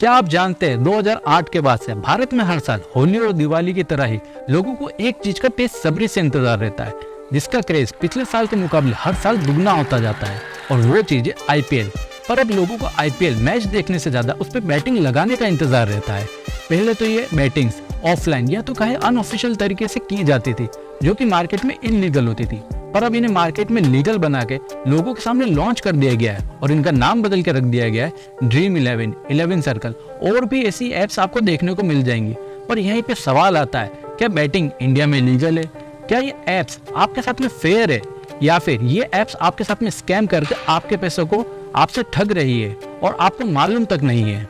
क्या आप जानते हैं 2008 के बाद से भारत में हर साल होली और दिवाली की तरह ही लोगों को एक चीज का बेसब्री से इंतजार रहता है, जिसका क्रेज पिछले साल के मुकाबले हर साल दुगना होता जाता है, और वो चीज है आईपीएल। पर अब लोगों को आईपीएल मैच देखने से ज्यादा उस पर बैटिंग लगाने का इंतजार रहता है। पहले तो ये बैटिंग्स ऑफलाइन या तो कहे अनऑफिशियल तरीके से की जाती थी, जो कि मार्केट में इनलीगल होती थी, पर अब इन्हें मार्केट में लीगल बना के लोगों के सामने लॉन्च कर दिया गया है और इनका नाम बदल के रख दिया गया है ड्रीम 11, 11 सर्कल और भी ऐसी एप्स आपको देखने को मिल जाएंगी। पर यहीं पे सवाल आता है, क्या बैटिंग इंडिया में लीगल है? क्या ये एप्स आपके साथ में फेयर है, या फिर ये एप्स आपके साथ में स्कैम करके आपके पैसों को आपसे ठग रही है और आपको मालूम तक नहीं है?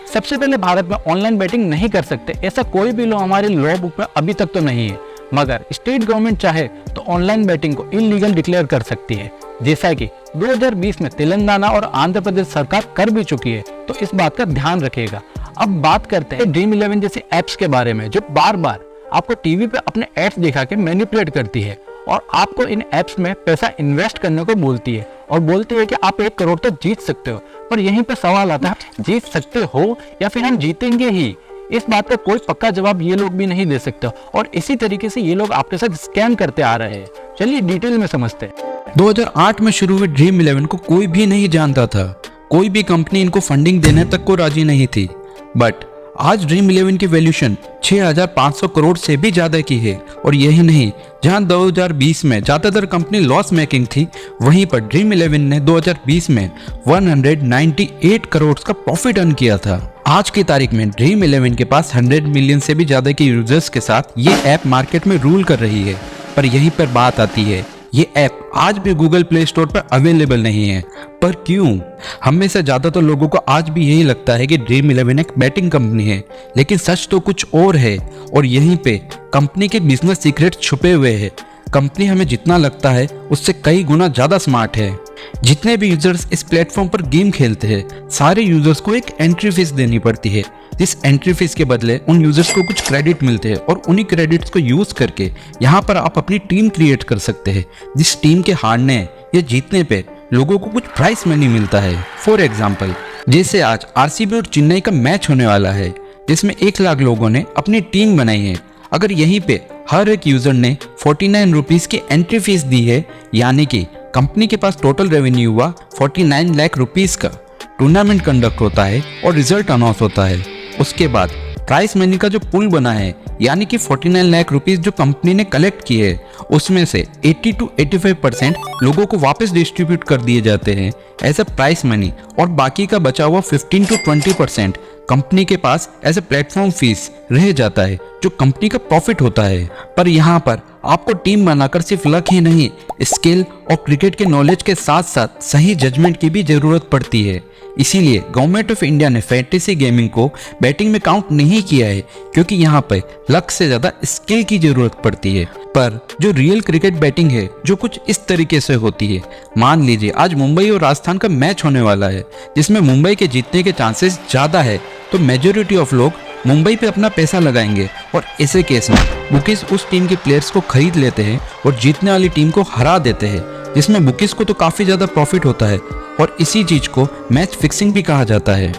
सबसे पहले भारत में ऑनलाइन बैटिंग नहीं कर सकते ऐसा कोई भी लॉ हमारे लॉ बुक में अभी तक तो नहीं है, मगर स्टेट गवर्नमेंट चाहे तो ऑनलाइन बैटिंग को इलीगल डिक्लेयर कर सकती है, जैसा कि 2020 में तेलंगाना और आंध्र प्रदेश सरकार कर भी चुकी है, तो इस बात का ध्यान रखिएगा। अब बात करते हैं ड्रीम 11 जैसे एप्स के बारे में, जो बार बार आपको टीवी पे अपने एड्स दिखा के मैनिपुलेट करती है और आपको इन एप्स में पैसा इन्वेस्ट करने को बोलती है और बोलती है कि आप 1 करोड़ तक जीत सकते हो। पर यहीं पे सवाल आता है, जीत सकते हो या फिर हम जीतेंगे ही? इस बात का कोई पक्का जवाब ये लोग भी नहीं दे सकते और इसी तरीके से ये लोग आपके साथ स्कैम करते आ रहे हैं। चलिए डिटेल में समझते हैं। 2008 में शुरू हुए ड्रीम 11 को कोई भी नहीं जानता था, कोई भी कंपनी इनको फंडिंग देने तक को राजी नहीं थी, बट आज ड्रीम 11 की वैल्यूएशन 6,500 करोड़ से भी ज्यादा की है। और यही नहीं, जहां 2020 में ज्यादातर कंपनी लॉस मेकिंग थी, वहीं पर ड्रीम 11 ने 2020 में 198 करोड़ का प्रॉफिट अर्न किया था। आज की तारीख में ड्रीम 11 के पास 100 मिलियन से भी ज्यादा के यूजर्स के साथ ये ऐप मार्केट में रूल कर रही है। पर यहीं पर बात आती है, ये ऐप आज भी गूगल प्ले स्टोर पर अवेलेबल नहीं है। पर क्यों? हमें से ज्यादा तो लोगों को आज भी यही लगता है कि ड्रीम 11 एक बैटिंग कंपनी है, लेकिन सच तो कुछ और है और यहीं पे कंपनी के बिजनेस सीक्रेट छुपे हुए हैं। कंपनी हमें जितना लगता है उससे कई गुना ज्यादा स्मार्ट है। जितने भी यूजर्स इस प्लेटफॉर्म पर गेम खेलते हैं, सारे यूजर्स को एक एंट्री फीस देनी पड़ती है। जिस एंट्री फीस के बदले उन यूजर्स को कुछ क्रेडिट मिलते हैं और उन्हीं क्रेडिट्स को यूज करके यहाँ पर आप अपनी टीम क्रिएट कर सकते हैं, जिस टीम के हारने या जीतने पे लोगों को कुछ प्राइस मनी मिलता है। फॉर एग्जाम्पल, जैसे आज आरसीबी और चेन्नई का मैच होने वाला है, जिसमें 1 लाख लोगों ने अपनी टीम बनाई है। अगर यहीं पे हर एक यूजर ने 49 रुपीज की एंट्री फीस दी है, यानी कि कंपनी के पास टोटल रेवेन्यू हुआ 49 लाख रुपीज का। टूर्नामेंट कंडक्ट होता है और रिजल्ट अनाउंस होता है। उसके बाद प्राइस मनी का जो पूल बना है, यानी कि 49 लाख रुपीस जो कंपनी ने कलेक्ट किए है, उसमें से 80 to 85% लोगों को वापस डिस्ट्रीब्यूट कर दिए जाते हैं एज ए प्राइस मनी, और बाकी का बचा हुआ 15 to 20% कंपनी के पास एज ए प्लेटफॉर्म फीस रह जाता है, जो कंपनी का प्रॉफिट होता है। पर यहाँ पर आपको टीम बनाकर सिर्फ लक ही नहीं, स्किल और क्रिकेट के नॉलेज के साथ साथ सही जजमेंट की भी जरूरत पड़ती है। इसीलिए गवर्नमेंट ऑफ इंडिया ने फैंटेसी गेमिंग को बैटिंग में काउंट नहीं किया है, क्योंकि यहाँ पर लक से ज्यादा स्किल की जरूरत पड़ती है। पर जो रियल क्रिकेट बैटिंग है, जो कुछ इस तरीके से होती है, मान लीजिए आज मुंबई और राजस्थान का मैच होने वाला है, जिसमें मुंबई के जीतने के चांसेस ज्यादा है, तो मेजोरिटी ऑफ लोग मुंबई पे अपना पैसा लगाएंगे और ऐसे केस में बुकीज उस टीम के प्लेयर्स को खरीद लेते हैं और जीतने वाली टीम को हरा देते हैं, जिसमें बुकीज को तो काफी ज्यादा प्रॉफिट होता है और इसी चीज को मैच फिक्सिंग भी कहा जाता है।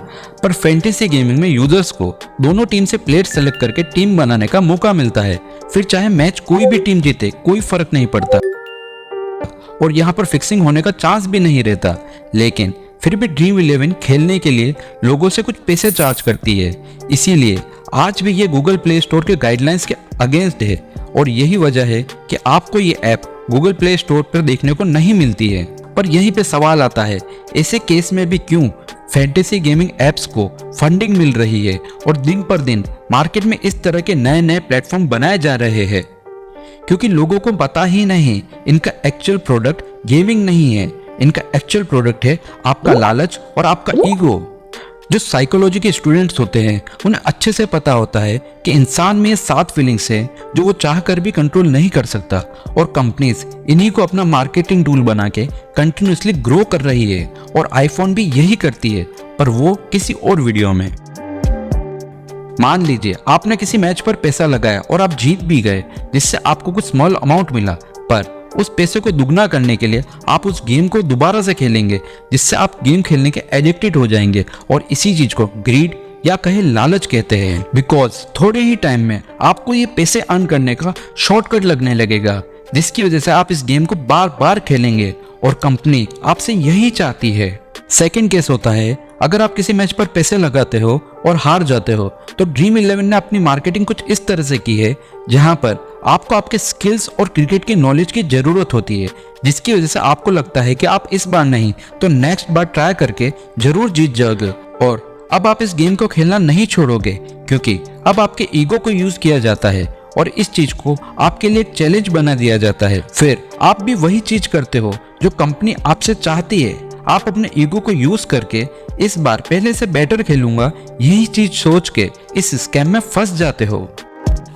पर फैंटेसी गेमिंग में यूजर्स को दोनों टीम से प्लेयर सेलेक्ट करके टीम बनाने का मौका मिलता है, फिर चाहे मैच कोई भी टीम जीते कोई फर्क नहीं पड़ता और यहाँ पर फिक्सिंग होने का चांस भी नहीं रहता। लेकिन फिर भी ड्रीम 11 खेलने के लिए लोगों से कुछ पैसे चार्ज करती है, इसीलिए आज भी ये गूगल प्ले स्टोर के गाइडलाइंस के अगेंस्ट है और यही वजह है कि आपको ये ऐप गूगल प्ले स्टोर पर देखने को नहीं मिलती है। पर यहीं पे सवाल आता है, ऐसे केस में भी क्यों फैंटेसी गेमिंग एप्स को फंडिंग मिल रही है और दिन पर दिन मार्केट में इस तरह के नए नए प्लेटफॉर्म बनाए जा रहे हैं? क्योंकि लोगों को पता ही नहीं इनका एक्चुअल प्रोडक्ट गेमिंग नहीं है, इनका एक्चुअल प्रोडक्ट है आपका लालच और आपका ईगो। जो साइकोलॉजी के स्टूडेंट्स होते हैं उन्हें अच्छे से पता होता है कि इंसान में ये 7 फीलिंग्स है जो वो चाह कर भी कंट्रोल नहीं कर सकता, और कंपनीज इन्हीं को अपना मार्केटिंग टूल बना के कंटिन्यूसली ग्रो कर रही है और आईफोन भी यही करती है, पर वो किसी और वीडियो में। मान लीजिए आपने किसी मैच पर पैसा लगाया और आप जीत भी गए, जिससे आपको कुछ स्मॉल अमाउंट मिला, पर उस पैसे को दुगना करने के लिए आप उस गेम को दोबारा से खेलेंगे, जिससे आप गेम खेलने के एडिक्टेड हो जाएंगे। और इसी चीज को ग्रीड या कहे लालच कहते हैं। बिकॉज थोड़े ही टाइम में आपको ये पैसे अर्न करने का शॉर्टकट लगने लगेगा, जिसकी वजह से आप इस गेम को बार बार खेलेंगे और कंपनी आपसे यही चाहती है। सेकंड केस होता है, अगर आप किसी मैच पर पैसे लगाते हो और हार जाते हो, तो ड्रीम 11 ने अपनी मार्केटिंग कुछ इस तरह से की है जहां पर आपको आपके स्किल्स और क्रिकेट की नॉलेज की जरूरत होती है, जिसकी वजह से आपको लगता है कि आप इस बार नहीं तो नेक्स्ट बार ट्राई करके जरूर जीत जाओगे। और अब आप इस गेम को खेलना नहीं छोड़ोगे, क्योंकि अब आपके ईगो को यूज किया जाता है और इस चीज को आपके लिए एक चैलेंज बना दिया जाता है। फिर आप भी वही चीज करते हो जो कंपनी आपसे चाहती है। आप अपने ईगो को यूज करके इस बार पहले से बेटर खेलूंगा, यही चीज सोच के इस स्कैम में फंस जाते हो।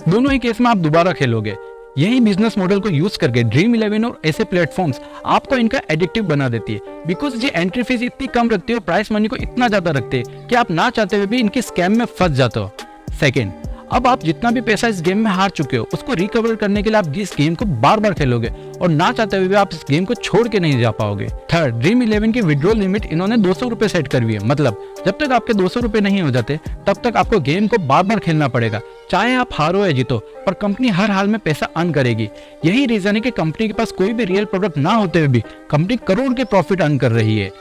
दोनों ही केस में आप दोबारा खेलोगे। यही बिजनेस मॉडल को यूज करके ड्रीम 11 और ऐसे प्लेटफॉर्म्स आपको इनका एडिक्टिव बना देती है, बिकॉज ये एंट्री फीस इतनी कम रखती है और प्राइस मनी को इतना ज्यादा रखते हैं कि आप ना चाहते हुए भी इनके स्कैम में फंस जाते हो। सेकेंड, अब आप जितना भी पैसा इस गेम में हार चुके हो उसको रिकवर करने के लिए आप इस गेम को बार बार खेलोगे और ना चाहते हुए भी आप इस गेम को छोड़ के नहीं जा पाओगे। थर्ड, ड्रीम 11 की विड्रॉल लिमिट इन्होंने 200 रुपए सेट कर हुई है। मतलब जब तक आपके 200 रुपए नहीं हो जाते तब तक आपको गेम को बार बार खेलना पड़ेगा, चाहे आप हारो या जीतो, पर कंपनी हर हाल में पैसा अर्न करेगी। यही रीजन है कि कंपनी के पास कोई भी रियल प्रोडक्ट ना होते हुए भी कंपनी करोड़ के प्रॉफिट अर्न कर रही है।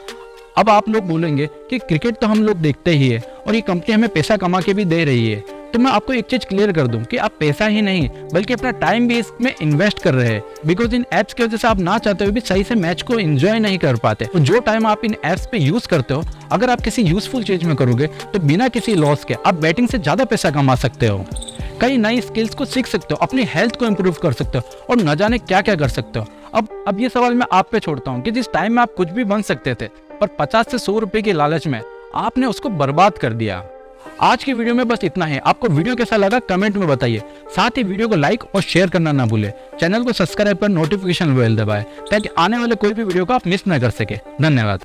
अब आप लोग बोलेंगे कि क्रिकेट तो हम लोग देखते ही है और ये कंपनी हमें पैसा कमा के भी दे रही है, तो मैं आपको एक चीज क्लियर कर दूं कि आप पैसा ही नहीं बल्कि अपना टाइम भी इसमें इन्वेस्ट कर रहे हैं, बिकॉज इन एप्स की वजह से आप ना चाहते हुए भी सही से मैच को एंजॉय नहीं कर पाते। तो जो टाइम आप इन एप्स पे यूज करते हो, अगर आप किसी यूजफुल चीज में करोगे तो बिना किसी लॉस के आप बैटिंग से ज्यादा पैसा कमा सकते हो, कई नई स्किल्स को सीख सकते हो, अपनी हेल्थ को इम्प्रूव कर सकते हो और न जाने क्या क्या कर सकते हो। अब ये सवाल मैं आप पे छोड़ता हूँ कि जिस टाइम में आप कुछ भी बन सकते थे, पर 50 से 100 रुपए के लालच में आपने उसको बर्बाद कर दिया। आज की वीडियो में बस इतना है। आपको वीडियो कैसा लगा कमेंट में बताइए। साथ ही वीडियो को लाइक और शेयर करना ना भूले। चैनल को सब्सक्राइब कर नोटिफिकेशन बेल दबाएं ताकि आने वाले कोई भी वीडियो को आप मिस ना कर सके। धन्यवाद।